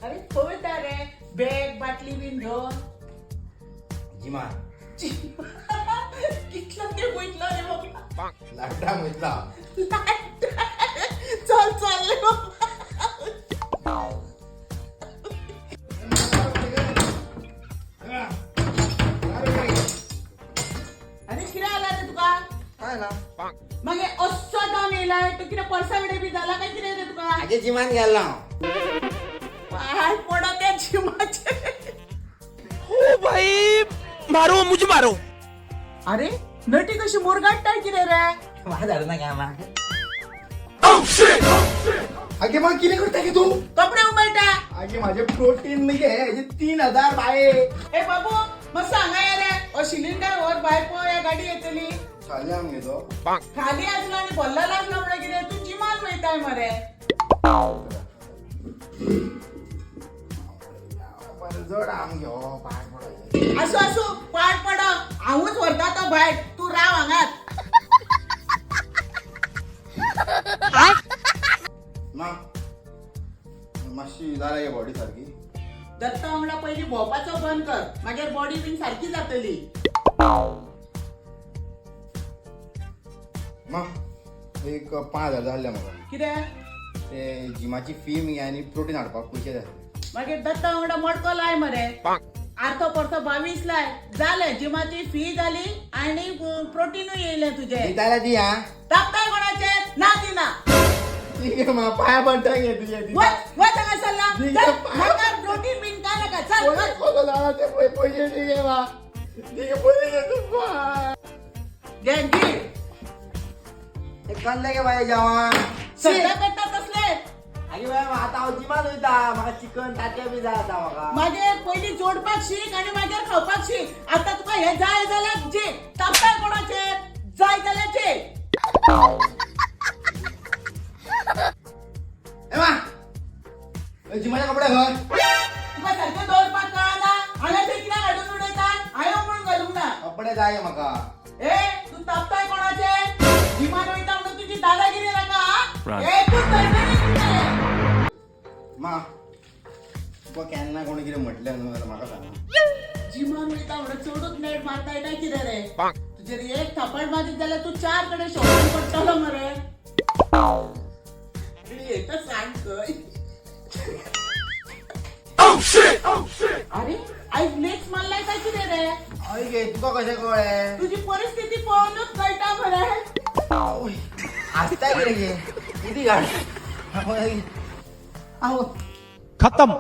अरे पळता रे बॅग बाटली बीन घेऊन जिमा कितलं ते वयतलो रे बाबा लाकडा म्हटला चल चल रे बाबा अरे किरा आला रे तुका काय ना मग हे असो जाऊन येलाय तो किरा पर्सा विडे बी झाला काय किरे रे तुका आगे जिमान गेला पाय पडो त्या जिमाचे ओ भाई मारो मुझे मारो अरे नटी कशी मुरगाडटाय किरे रे माझा ना कामा आगे मग किती करता की तू कपडे उमलटा आगे माझे प्रोटीन नाही आहे 3000 बाय ए बाबू मग सांगा रे ओ सिलिंडर वर बायको या गाडी येतली चालले आम घेतो खाली असला आणि बोलला लागला म्हणजे किरे तू जिमान वयताय मरे जड आम घेऊ पाय पडायचे असो असो पाड पड आऊच वरता तो बाय तू राव हांगात मग मातशी जाल्या गे बॉडी सारखी दत्त आमला पहिली भोपाचो बंद कर मागीर बॉडी बीन सारखी जातली मग एक 5000 जाल्ले म्हाका किरे ते जिमाची फी मी आनी प्रोटीन हाडपाक पयशे जाय मागीर दत्त वांगडा मडको लाय मरे आर्थो परतो 22 लाय जाले जिमाची फी जाली आणि प्रोटीनूय येयले तुझे दिताल्या ती हा तापताय कोणाचे ना दिना ठीक आहे मग पाया पडता घे तुझ्या वच हांगा सरला ठीक चल आहे, म्हाका प्रोटीन बीन काय नका चल वच. ते पैसे ठीक आहे बा ठीक आहे पैसे घेतो घे घे ते कल्ले गे बाय जवान सध्या करता तसले आगे बाय आता हांव जिमान वयता म्हाका चिकन ताटे बी जाय आतां म्हाका मागीर पयली जोडपाक शिक आणि मागीर खावपाक शिक आता तुका हे जाय जाल्यार जे तापताय कोणाचे जाय जाल्यार जे ए मा जिमाचे कपडे घाल तुका सारखे दवरपाक कळना हांगा ते कित्याक हाडून उडयतात हांवें म्हणून घालूंक ना कपडे जाय म्हाका ए तू तापताय कोणाचे विमान वयता म्हणून तुझी दादागिरी नाका ए तू तरतरी मा तुका केन्ना कोणी कितें म्हटलें न्हू जाल्यार म्हाका सांग जिमान वयता म्हणून चडूच नेट मारता येता कितें रे तुजेर एक थापड मारीत जाल्यार तू 4 कडेन शोधून पडटलो मरे येता सांग खंय अरे आयज लेक्स मारलाय काय कितें रे हय गे तुका कशें कळ्ळें तुझी परिस्थिती पळोवनूच कळटा मरे आसता कितें गे कितें घाल खत्म